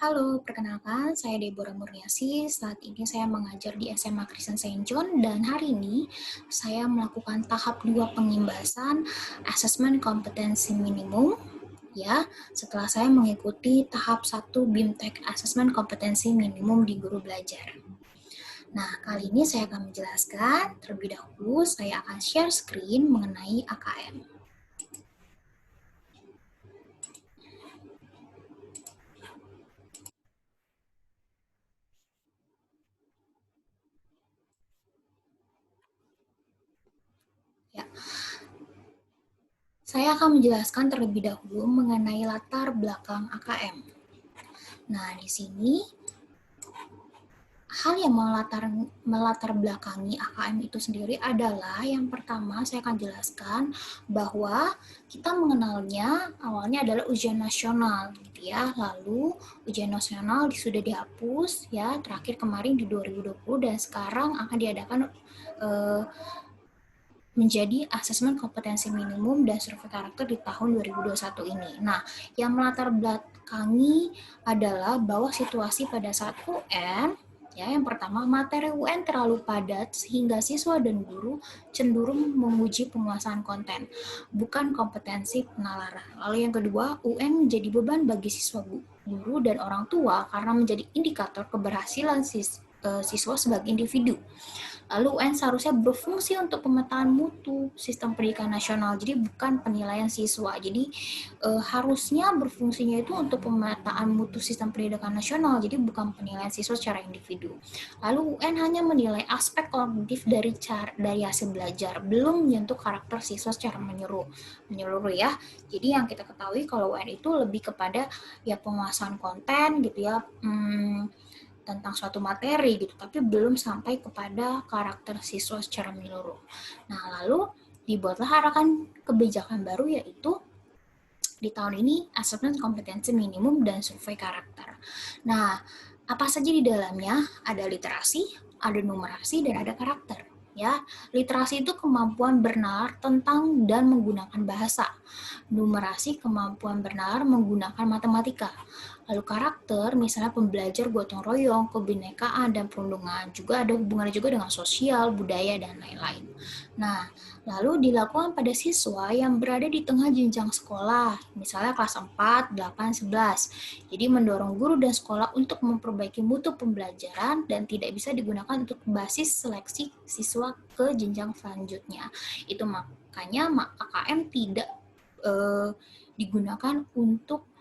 Halo, perkenalkan saya Deborah Murniasi. Saat ini saya mengajar di SMA Kristen Saint John dan hari ini saya melakukan tahap 2 pengimbasan asesmen kompetensi minimum ya, setelah saya mengikuti tahap 1 BIMTEK asesmen kompetensi minimum di guru belajar. Nah, kali ini saya akan menjelaskan terlebih dahulu saya akan share screen mengenai AKM. Ya. Saya akan menjelaskan terlebih dahulu mengenai latar belakang AKM. Nah, di sini hal yang melatar belakangi AKM itu sendiri adalah yang pertama saya akan jelaskan bahwa kita mengenalnya awalnya adalah ujian nasional gitu ya. Lalu ujian nasional sudah dihapus ya, terakhir kemarin di 2020 dan sekarang akan diadakan menjadi asesmen kompetensi minimum dan survei karakter di tahun 2021 ini. Nah, yang melatar belakangi adalah bahwa situasi pada saat UN, ya, yang pertama materi UN terlalu padat sehingga siswa dan guru cenderung menguji penguasaan konten, bukan kompetensi penalaran. Lalu yang kedua, UN menjadi beban bagi siswa, guru, dan orang tua karena menjadi indikator keberhasilan siswa sebagai individu. Lalu UN seharusnya berfungsi untuk pemetaan mutu sistem pendidikan nasional, jadi bukan penilaian siswa. Jadi harusnya berfungsinya itu untuk pemetaan mutu sistem pendidikan nasional, jadi bukan penilaian siswa secara individu. Lalu UN hanya menilai aspek kognitif dari hasil belajar, belum menyentuh karakter siswa secara menyeluruh ya. Jadi yang kita ketahui kalau UN itu lebih kepada ya penguasaan konten gitu ya. Tentang suatu materi gitu, tapi belum sampai kepada karakter siswa secara menyeluruh. Nah, lalu dibuatlah arahan kebijakan baru yaitu di tahun ini asesmen kompetensi minimum dan survei karakter. Nah, apa saja di dalamnya? Ada literasi, ada numerasi, dan ada karakter. Ya, literasi itu kemampuan bernalar tentang dan menggunakan bahasa. Numerasi kemampuan bernalar menggunakan matematika. Lalu karakter, misalnya pembelajar gotong royong, kebinekaan, dan perundungan. Juga ada hubungannya juga dengan sosial, budaya, dan lain-lain. Nah, lalu dilakukan pada siswa yang berada di tengah jenjang sekolah, misalnya kelas 4, 8, 11. Jadi mendorong guru dan sekolah untuk memperbaiki mutu pembelajaran dan tidak bisa digunakan untuk basis seleksi siswa ke jenjang selanjutnya. Itu makanya AKM tidak digunakan untuk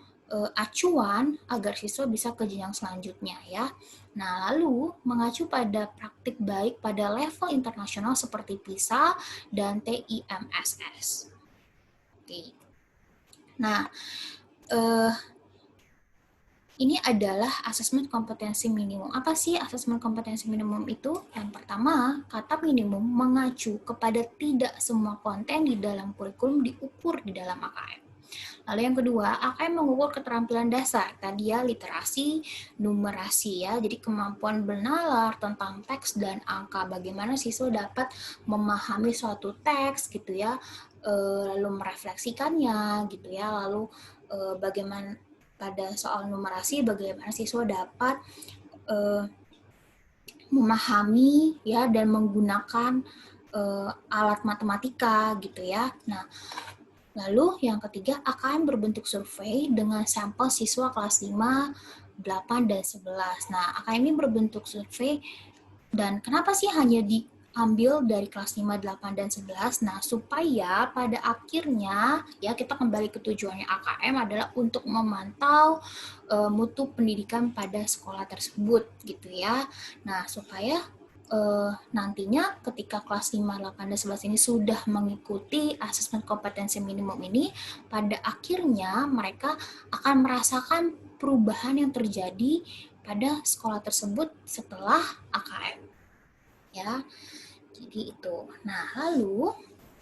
acuan agar siswa bisa ke jenjang selanjutnya ya. Nah, lalu mengacu pada praktik baik pada level internasional seperti PISA dan TIMSS. Oke. Nah, ini adalah asesmen kompetensi minimum. Apa sih asesmen kompetensi minimum itu? Yang pertama, kata minimum mengacu kepada tidak semua konten di dalam kurikulum diukur di dalam AKM. Lalu yang kedua, AKM mengukur keterampilan dasar. Tadi ya literasi, numerasi ya. Jadi kemampuan bernalar tentang teks dan angka. Bagaimana siswa dapat memahami suatu teks gitu ya. Lalu merefleksikannya gitu ya. Lalu bagaimana pada soal numerasi, bagaimana siswa dapat memahami ya dan menggunakan alat matematika gitu ya. Nah, lalu yang ketiga, AKM berbentuk survei dengan sampel siswa kelas 5, 8, dan 11. Nah, AKM ini berbentuk survei dan kenapa sih hanya diambil dari kelas 5, 8, dan 11? Nah, supaya pada akhirnya ya kita kembali ke tujuannya AKM adalah untuk memantau mutu pendidikan pada sekolah tersebut gitu ya. Nah, supaya nantinya ketika kelas 5, 8, dan 11 ini sudah mengikuti asesmen kompetensi minimum ini, pada akhirnya mereka akan merasakan perubahan yang terjadi pada sekolah tersebut setelah AKM. Ya, jadi itu. Nah, lalu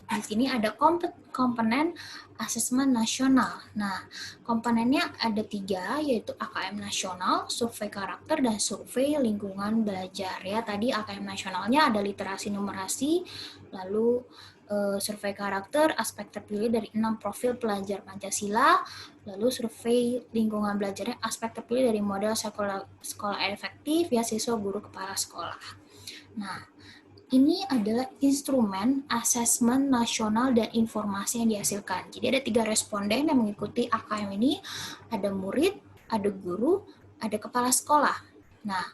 di sini ada komponen asesmen nasional. Nah, komponennya ada 3, yaitu AKM nasional, survei karakter, dan survei lingkungan belajar. Ya, tadi AKM nasionalnya ada literasi numerasi, lalu survei karakter, aspek terpilih dari 6 profil pelajar Pancasila, lalu survei lingkungan belajarnya, aspek terpilih dari model sekolah efektif, ya siswa, guru, kepala sekolah. Nah, ini adalah instrumen asesmen nasional dan informasi yang dihasilkan. Jadi ada 3 responden yang mengikuti AKM ini, ada murid, ada guru, ada kepala sekolah. Nah,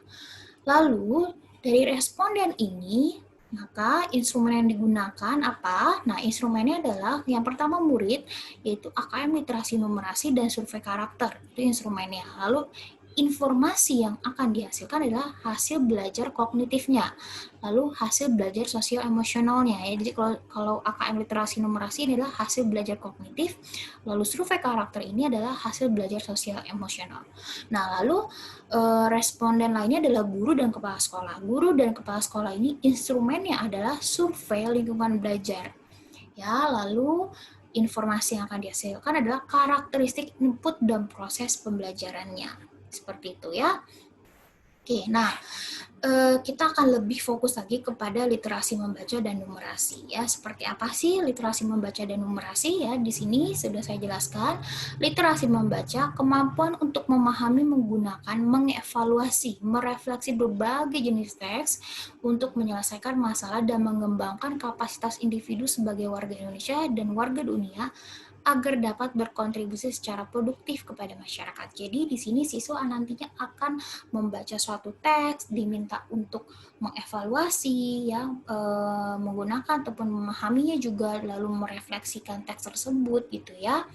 lalu dari responden ini, maka instrumen yang digunakan apa? Nah, instrumennya adalah yang pertama murid, yaitu AKM literasi numerasi dan survei karakter. Itu instrumennya. Lalu informasi yang akan dihasilkan adalah hasil belajar kognitifnya, lalu hasil belajar sosial emosionalnya ya. Jadi kalau AKM literasi numerasi ini adalah hasil belajar kognitif, lalu survei karakter ini adalah hasil belajar sosial emosional. Nah, lalu responden lainnya adalah guru dan kepala sekolah. Guru dan kepala sekolah ini instrumennya adalah survei lingkungan belajar. Ya, lalu informasi yang akan dihasilkan adalah karakteristik input dan proses pembelajarannya. Seperti itu ya. Oke, nah kita akan lebih fokus lagi kepada literasi membaca dan numerasi ya. Seperti apa sih literasi membaca dan numerasi ya? Di sini sudah saya jelaskan. Literasi membaca kemampuan untuk memahami, menggunakan, mengevaluasi, merefleksi berbagai jenis teks untuk menyelesaikan masalah dan mengembangkan kapasitas individu sebagai warga Indonesia dan warga dunia agar dapat berkontribusi secara produktif kepada masyarakat. Jadi di sini siswa nantinya akan membaca suatu teks, diminta untuk mengevaluasi, ya, menggunakan ataupun memahaminya juga, lalu merefleksikan teks tersebut gitu ya.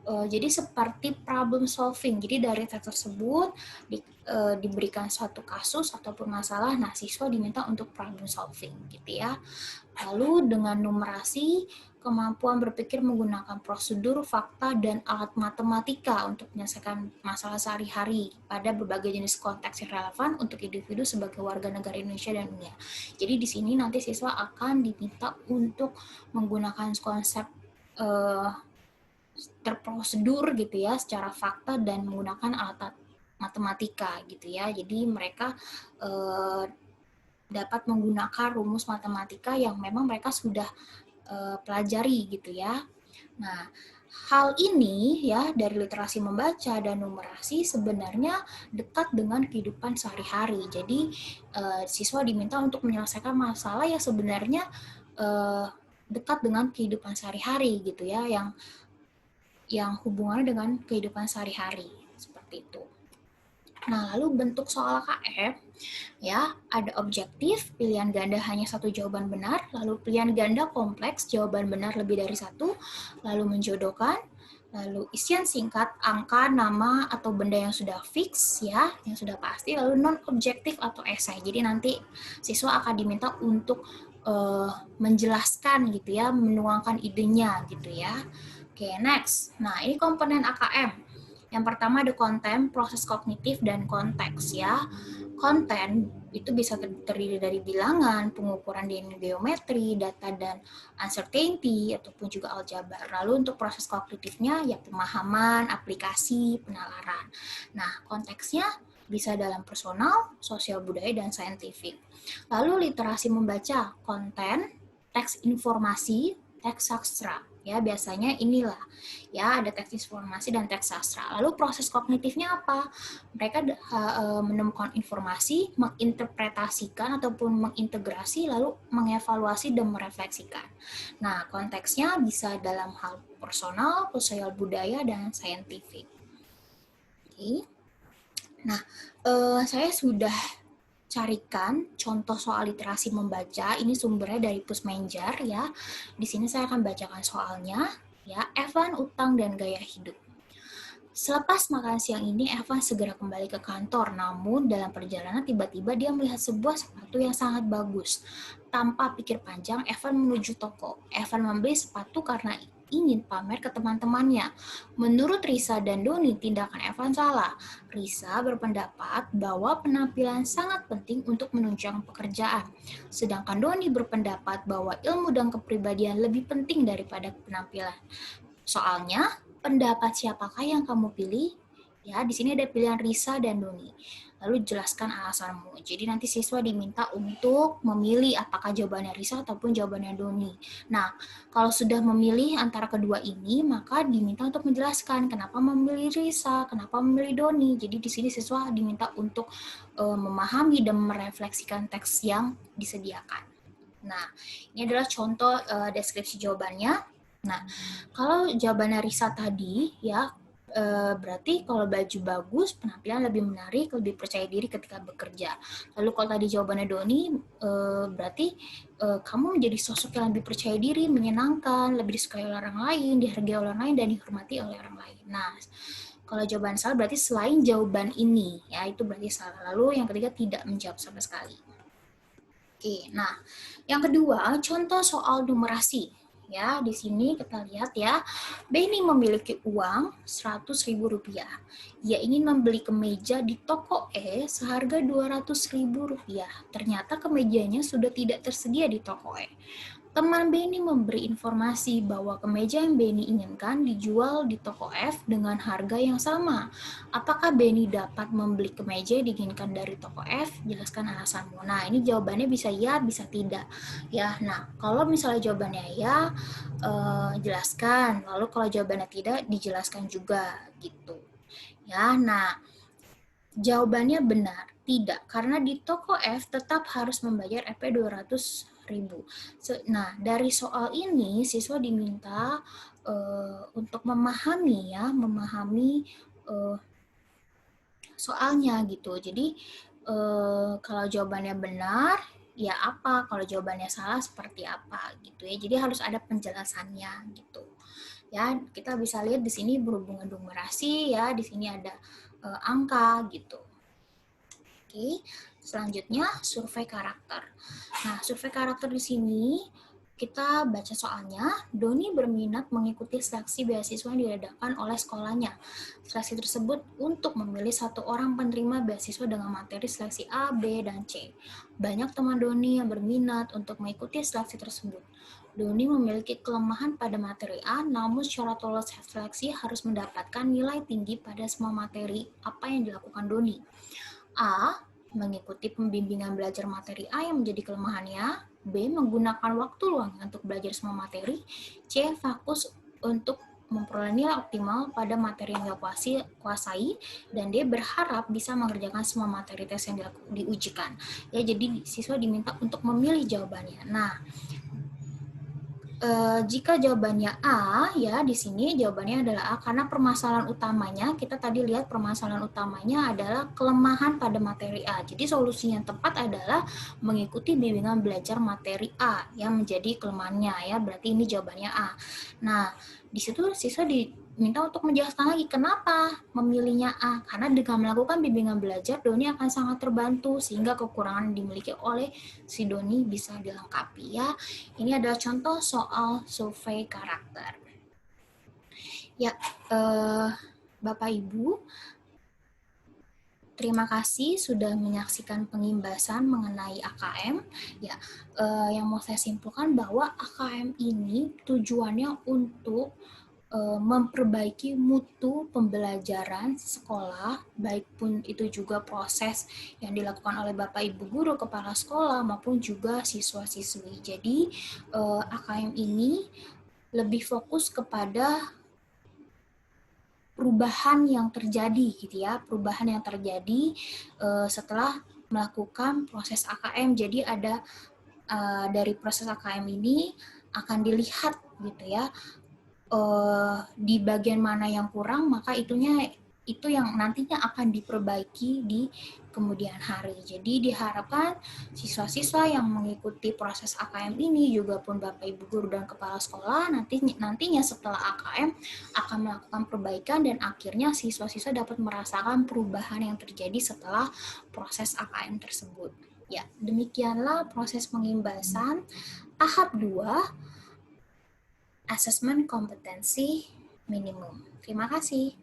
Jadi seperti problem solving. Jadi dari teks tersebut diberikan suatu kasus ataupun masalah, nah siswa diminta untuk problem solving gitu ya. Lalu dengan numerasi, kemampuan berpikir menggunakan prosedur, fakta, dan alat matematika untuk menyelesaikan masalah sehari-hari pada berbagai jenis konteks yang relevan untuk individu sebagai warga negara Indonesia dan dunia. Jadi di sini nanti siswa akan diminta untuk menggunakan konsep terprosedur gitu ya, secara fakta dan menggunakan alat matematika gitu ya. Jadi mereka dapat menggunakan rumus matematika yang memang mereka sudah pelajari gitu ya. Nah, hal ini ya dari literasi membaca dan numerasi sebenarnya dekat dengan kehidupan sehari-hari. Jadi siswa diminta untuk menyelesaikan masalah yang sebenarnya dekat dengan kehidupan sehari-hari gitu ya, yang hubungannya dengan kehidupan sehari-hari seperti itu. Nah, lalu bentuk soal KM, ya, ada objektif, pilihan ganda hanya satu jawaban benar, lalu pilihan ganda kompleks, jawaban benar lebih dari satu, lalu menjodohkan, lalu isian singkat, angka, nama, atau benda yang sudah fix, ya, yang sudah pasti, lalu non-objektif atau esai. Jadi nanti siswa akan diminta untuk menjelaskan gitu ya, menuangkan idenya gitu ya. Oke, next. Nah, ini komponen AKM. Yang pertama ada konten, proses kognitif, dan konteks ya. Konten itu bisa terdiri dari bilangan, pengukuran dengan geometri, data dan uncertainty, ataupun juga aljabar. Lalu untuk proses kognitifnya ya pemahaman, aplikasi, penalaran. Nah, konteksnya bisa dalam personal, sosial budaya, dan saintifik. Lalu literasi membaca, konten, teks informasi, teks sastra. Ya, biasanya inilah ya, ada teks informasi dan teks sastra. Lalu proses kognitifnya apa? Mereka menemukan informasi, menginterpretasikan ataupun mengintegrasi, lalu mengevaluasi dan merefleksikan. Nah, konteksnya bisa dalam hal personal, sosial budaya, dan saintifik. Oke. Nah, saya sudah carikan contoh soal literasi membaca. Ini sumbernya dari Pusmenjar ya. Di sini saya akan bacakan soalnya ya. Evan, utang dan gaya hidup. Selepas makan siang ini, Evan segera kembali ke kantor. Namun dalam perjalanan tiba-tiba dia melihat sebuah sepatu yang sangat bagus. Tanpa pikir panjang, Evan menuju toko. Evan membeli sepatu karena ingin pamer ke teman-temannya. Menurut Risa dan Doni, tindakan Evan salah. Risa berpendapat bahwa penampilan sangat penting untuk menunjang pekerjaan. Sedangkan Doni berpendapat bahwa ilmu dan kepribadian lebih penting daripada penampilan. Soalnya, pendapat siapakah yang kamu pilih? Ya, di sini ada pilihan Risa dan Doni. Lalu jelaskan alasanmu. Jadi nanti siswa diminta untuk memilih apakah jawabannya Risa ataupun jawabannya Doni. Nah, kalau sudah memilih antara kedua ini, maka diminta untuk menjelaskan kenapa memilih Risa, kenapa memilih Doni. Jadi di sini siswa diminta untuk memahami dan merefleksikan teks yang disediakan. Nah, ini adalah contoh deskripsi jawabannya. Nah, kalau jawabannya Risa tadi, ya berarti kalau baju bagus, penampilan lebih menarik, lebih percaya diri ketika bekerja. Lalu kalau tadi jawabannya Doni, berarti kamu menjadi sosok yang lebih percaya diri, menyenangkan, lebih disukai oleh orang lain, dihargai oleh orang lain, dan dihormati oleh orang lain. Nah, kalau jawaban salah berarti selain jawaban ini, ya itu berarti salah. Lalu yang ketiga tidak menjawab sama sekali. Oke, nah yang kedua contoh soal numerasi. Ya, di sini kita lihat ya, Benny memiliki uang Rp100.000. Ia ingin membeli kemeja di toko E seharga Rp200.000. Ternyata kemejanya sudah tidak tersedia di toko E. Teman Benny memberi informasi bahwa kemeja yang Benny inginkan dijual di toko F dengan harga yang sama. Apakah Benny dapat membeli kemeja yang diinginkan dari toko F? Jelaskan alasanmu. Nah, ini jawabannya bisa ya, bisa tidak. Ya, nah kalau misalnya jawabannya ya, jelaskan. Lalu kalau jawabannya tidak, dijelaskan juga gitu. Ya, nah jawabannya benar, tidak. Karena di toko F tetap harus membayar EP 200.000. Nah, dari soal ini siswa diminta untuk memahami soalnya gitu. Jadi kalau jawabannya benar, ya apa? Kalau jawabannya salah seperti apa gitu ya. Jadi harus ada penjelasannya gitu. Ya, kita bisa lihat di sini berhubungan numerasi ya, di sini ada angka gitu. Oke, selanjutnya survei karakter. Nah, survei karakter di sini kita baca soalnya. Doni berminat mengikuti seleksi beasiswa yang diadakan oleh sekolahnya. Seleksi tersebut untuk memilih satu orang penerima beasiswa dengan materi seleksi A, B, dan C. Banyak teman Doni yang berminat untuk mengikuti seleksi tersebut. Doni memiliki kelemahan pada materi A, namun syarat lolos seleksi harus mendapatkan nilai tinggi pada semua materi apa yang dilakukan Doni. A. Mengikuti pembimbingan belajar materi A yang menjadi kelemahannya. B. Menggunakan waktu luang untuk belajar semua materi. C. Fokus untuk memperoleh nilai optimal pada materi yang dia kuasai. Dan D. Berharap bisa mengerjakan semua materi tes yang diujikan. Ya, jadi siswa diminta untuk memilih jawabannya. Nah, jika jawabannya A, ya di sini jawabannya adalah A karena permasalahan utamanya, kita tadi lihat permasalahan utamanya adalah kelemahan pada materi A. Jadi solusi yang tepat adalah mengikuti bimbingan belajar materi A yang menjadi kelemahannya ya. Berarti ini jawabannya A. Nah, di situ siswa diminta untuk menjelaskan lagi kenapa memilihnya A. Karena dengan melakukan bimbingan belajar, Doni akan sangat terbantu sehingga kekurangan yang dimiliki oleh si Doni bisa dilengkapi ya. Ini adalah contoh soal survei karakter. Ya, Bapak Ibu, terima kasih sudah menyaksikan pengimbasan mengenai AKM. Ya, yang mau saya simpulkan bahwa AKM ini tujuannya untuk memperbaiki mutu pembelajaran sekolah, baik pun itu juga proses yang dilakukan oleh Bapak Ibu guru, kepala sekolah, maupun juga siswa-siswi. Jadi AKM ini lebih fokus kepada perubahan yang terjadi gitu ya, perubahan yang terjadi setelah melakukan proses AKM. Jadi ada dari proses AKM ini akan dilihat gitu ya, di bagian mana yang kurang, maka itu yang nantinya akan diperbaiki di kemudian hari. Jadi diharapkan siswa-siswa yang mengikuti proses AKM ini juga pun Bapak Ibu guru dan kepala sekolah nantinya setelah AKM akan melakukan perbaikan dan akhirnya siswa-siswa dapat merasakan perubahan yang terjadi setelah proses AKM tersebut. Ya, demikianlah proses pengimbasan tahap 2 asesmen kompetensi minimum. Terima kasih.